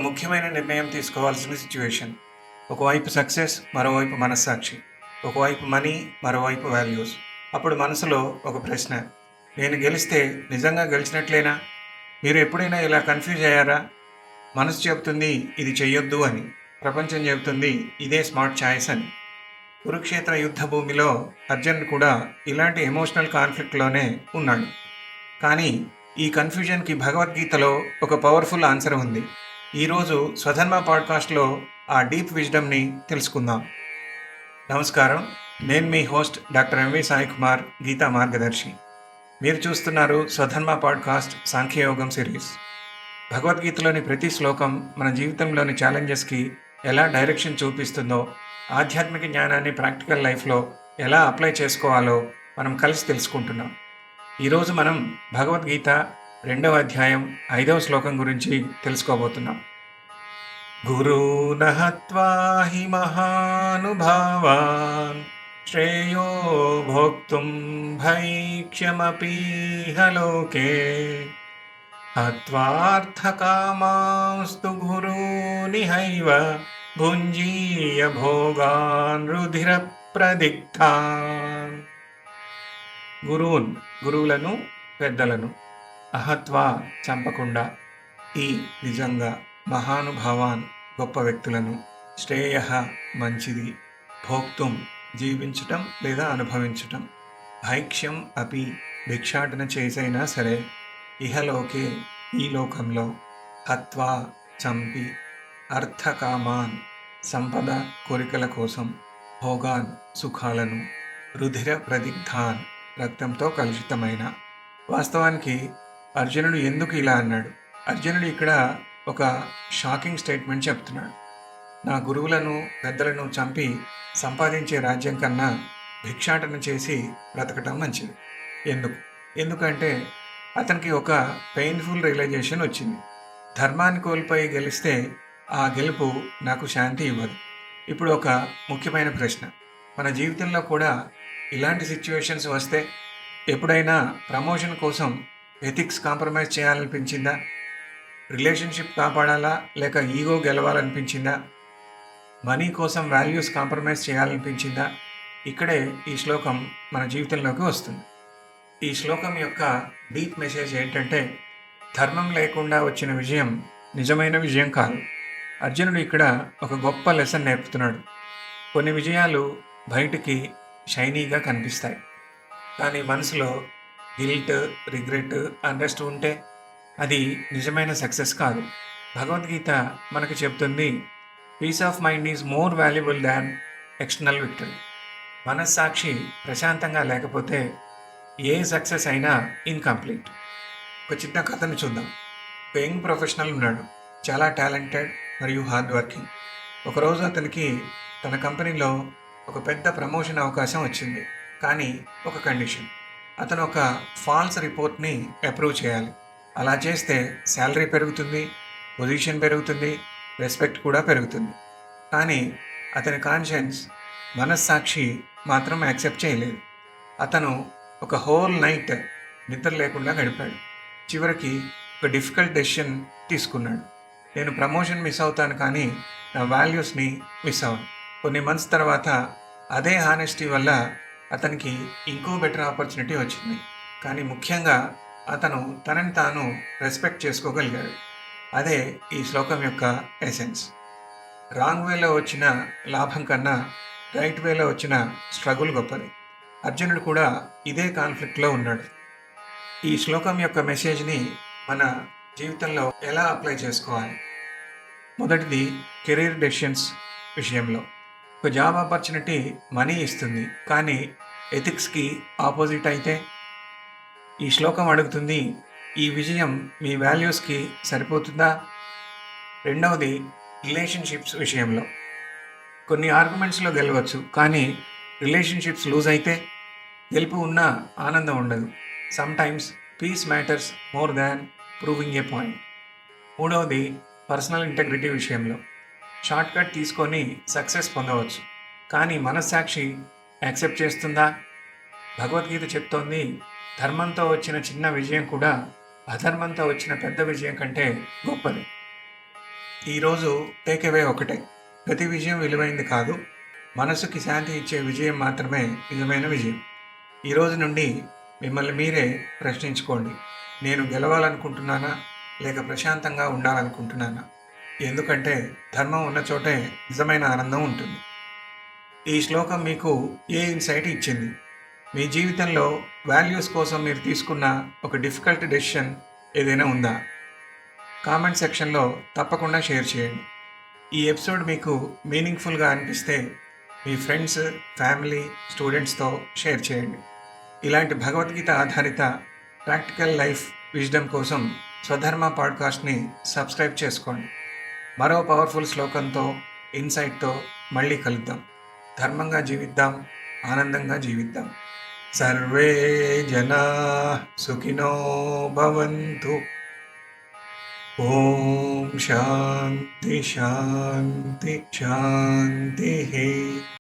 ముఖ్యమైన నిర్ణయం తీసుకోవాల్సిన సిచ్యువేషన్. ఒకవైపు సక్సెస్, మరోవైపు మనస్సాక్షి. ఒకవైపు మనీ, మరోవైపు వాల్యూస్. అప్పుడు మనసులో ఒక ప్రశ్న, నేను గెలిస్తే నిజంగా గెలిచినట్లేనా? మీరు ఎప్పుడైనా ఇలా కన్ఫ్యూజ్ అయ్యారా? మనసు చెబుతుంది ఇది చెయ్యొద్దు అని, ప్రపంచం చెబుతుంది ఇదే స్మార్ట్ ఛాయిస్ అని. కురుక్షేత్ర యుద్ధ భూమిలో అర్జున్ కూడా ఇలాంటి ఎమోషనల్ కాన్ఫ్లిక్ట్లోనే ఉన్నాడు. కానీ ఈ కన్ఫ్యూజన్కి భగవద్గీతలో ఒక పవర్ఫుల్ ఆన్సర్ ఉంది. ఈరోజు స్వధర్మ పాడ్కాస్ట్లో ఆ డీప్ విజ్డమ్ని తెలుసుకుందాం. నమస్కారం, నేను మీ host doctor M V Sai Kumar, Geeta Margadarshi. మీరు చూస్తున్నారు స్వధర్మ పాడ్కాస్ట్ సాంఖ్యయోగం సిరీస్. భగవద్గీతలోని ప్రతి శ్లోకం మన జీవితంలోని ఛాలెంజెస్కి ఎలా డైరెక్షన్ చూపిస్తుందో, ఆధ్యాత్మిక జ్ఞానాన్ని ప్రాక్టికల్ లైఫ్లో ఎలా అప్లై చేసుకోవాలో మనం కలిసి తెలుసుకుంటున్నాం. ఈరోజు మనం భగవద్గీత 2వ అధ్యాయం 5వ శ్లోకం గురించి తెలుసుకోబోతున్నాం. గురూన్ హత్వా హి మహానుభావాన్ శ్రేయో భోక్తుం భైక్ష్యమపీహ లోకే హత్వార్థకామాస్తు గురూనిహైవ భుంజీయ భోగాన్ రుధిర ప్రదిగ్ధాన్. గురువులను, పెద్దలను, అహత్వా చంపకుండా, ఈ నిజంగా, మహానుభావాన్ గొప్ప వ్యక్తులను, శ్రేయ మంచిది, భోక్తుం జీవించటం లేదా అనుభవించటం, భైక్ష్యం అపి భిక్షాటన చేసైనా సరే, ఇహలోకే ఈ లోకంలో, హత్వా చంపి, అర్థకామాన్ సంపద కోరికల కోసం, భోగాన్ సుఖాలను, రుధిర ప్రదిగ్ధాన్ రక్తంతో కలుషితమైన. వాస్తవానికి అర్జునుడు ఎందుకు ఇలా అన్నాడు? అర్జునుడు ఇక్కడ ఒక షాకింగ్ స్టేట్మెంట్ చెప్తున్నాడు. నా గురువులను, పెద్దలను చంపి సంపాదించే రాజ్యం కన్నా భిక్షాటన చేసి బ్రతకటం మంచిది. ఎందుకంటే అతనికి ఒక పెయిన్ఫుల్ రియలైజేషన్ వచ్చింది. ధర్మాన్ని కోల్పోయి గెలిస్తే ఆ గెలుపు నాకు శాంతి ఇవ్వదు. ఇప్పుడు ఒక ముఖ్యమైన ప్రశ్న, మన జీవితంలో కూడా ఇలాంటి సిచ్యువేషన్స్ వస్తే ఎప్పుడైనా ప్రమోషన్ కోసం ఎథిక్స్ కాంప్రమైజ్ చేయాలనిపించిందా? రిలేషన్షిప్ కాపాడాలా లేక ఈగో గెలవాలనిపించిందా? మనీ కోసం వాల్యూస్ కాంప్రమైజ్ చేయాలనిపించిందా? ఇక్కడే ఈ శ్లోకం మన జీవితంలోకి వస్తుంది. ఈ శ్లోకం యొక్క డీప్ మెసేజ్ ఏంటంటే, ధర్మం లేకుండా వచ్చిన విజయం నిజమైన విజయం కాదు. అర్జునుడు ఇక్కడ ఒక గొప్ప లెసన్ నేర్పుతున్నాడు. కొన్ని విజయాలు బయటికి షైనీగా కనిపిస్తాయి, కానీ మనసులో గిల్ట్, రిగ్రెట్, అన్రెస్ట్ ఉంటే అది నిజమైన సక్సెస్ కాదు. భగవద్గీత మనకు చెప్తుంది, peace of mind is more valuable than external victory. మనస్సాక్షి ప్రశాంతంగా లేకపోతే ఏ సక్సెస్ అయినా ఇన్కంప్లీట్. ఒక చిన్న కథను చూద్దాం. ఒక యంగ్ ప్రొఫెషనల్ ఉన్నాడు, చాలా టాలెంటెడ్ మరియు హార్డ్ వర్కింగ్. ఒకరోజు అతనికి తన కంపెనీలో ఒక పెద్ద ప్రమోషన్ అవకాశం వచ్చింది. కానీ ఒక కండిషన్, అతను ఒక ఫాల్స్ రిపోర్ట్ని అప్రూవ్ చేయాలి. అలా చేస్తే శాలరీ పెరుగుతుంది, పొజిషన్ పెరుగుతుంది, రెస్పెక్ట్ కూడా పెరుగుతుంది. కానీ అతని కాన్షియన్స్, మనస్సాక్షి మాత్రం యాక్సెప్ట్ చేయలేదు. అతను ఒక హోల్ నైట్ నిద్ర లేకుండా గడిపాడు. చివరికి ఒక డిఫికల్ట్ డెసిషన్ తీసుకున్నాడు. నేను ప్రమోషన్ మిస్ అవుతాను, కానీ నా వాల్యూస్ని మిస్ అవ్వను. కొన్ని మంత్స్ తర్వాత అదే హానెస్టీ వల్ల అతనికి ఇంకో బెటర్ ఆపర్చునిటీ వచ్చింది. కానీ ముఖ్యంగా అతను తనని తాను రెస్పెక్ట్ చేసుకోగలిగాడు. అదే ఈ శ్లోకం యొక్క ఎసెన్స్. రాంగ్ వేలో వచ్చిన లాభం కన్నా రైట్ వేలో వచ్చిన స్ట్రగుల్ గొప్పది. అర్జునుడు కూడా ఇదే కాన్ఫ్లిక్ట్లో ఉన్నాడు. ఈ శ్లోకం యొక్క మెసేజ్ని మన జీవితంలో ఎలా అప్లై చేసుకోవాలి? మొదటిది, కెరీర్ డెసిషన్స్ విషయంలో. ఒక జాబ్ ఆపర్చునిటీ మనీ ఇస్తుంది, కానీ ఎథిక్స్కి ఆపోజిట్ అయితే? ఈ శ్లోకం అడుగుతుంది, ఈ విజయం మీ వాల్యూస్కి సరిపోతుందా? రెండవది, రిలేషన్షిప్స్ విషయంలో. కొన్ని ఆర్గ్యుమెంట్స్లో గెలవచ్చు, కానీ రిలేషన్షిప్స్ లూజ్ అయితే? గెలుపు ఉన్నా ఆనందం ఉండదు. Sometimes peace matters more than proving a point. మూడవది, పర్సనల్ ఇంటెగ్రిటీ విషయంలో. షార్ట్ కట్ తీసుకొని సక్సెస్ పొందవచ్చు, కానీ మనస్సాక్షి యాక్సెప్ట్ చేస్తుందా? భగవద్గీత చెప్తోంది, ధర్మంతో వచ్చిన చిన్న విజయం కూడా అధర్మంతో వచ్చిన పెద్ద విజయం కంటే గొప్పది. ఈరోజు టేక్అవే ఒకటే. ప్రతి విజయం విలువైంది కాదు, మనసుకి శాంతి ఇచ్చే విజయం మాత్రమే నిజమైన విజయం. ఈరోజు నుండి మిమ్మల్ని మీరే ప్రశ్నించుకోండి. నేను గెలవాలనుకుంటున్నానా, లేక ప్రశాంతంగా ఉండాలనుకుంటున్నానా? ఎందుకంటే ధర్మం ఉన్న చోటే నిజమైన ఆనందం ఉంటుంది. ఈ శ్లోకం మీకు ఏ ఇన్సైట్ ఇచ్చింది? మీ జీవితంలో వాల్యూస్ కోసం మీరు తీసుకున్న ఒక డిఫికల్ట్ డెసిషన్ ఏదైనా ఉందా? కామెంట్ సెక్షన్లో తప్పకుండా షేర్ చేయండి. ఈ ఎపిసోడ్ మీకు మీనింగ్ఫుల్గా అనిపిస్తే మీ ఫ్రెండ్స్, ఫ్యామిలీ, స్టూడెంట్స్తో షేర్ చేయండి. ఇలాంటి భగవద్గీత ఆధారిత ప్రాక్టికల్ లైఫ్ విజ్డమ్ కోసం స్వధర్మ పాడ్కాస్ట్ని సబ్స్క్రైబ్ చేసుకోండి. మరో పవర్ఫుల్ శ్లోకంతో, ఇన్సైట్తో మళ్ళీ కలుద్దాం. ధర్మంగా జీవిద్దాం, ఆనందంగా జీవిద్దాం. సర్వే జనా సుఖినో భవంతు. ఓం శాంతి శాంతి శాంతి.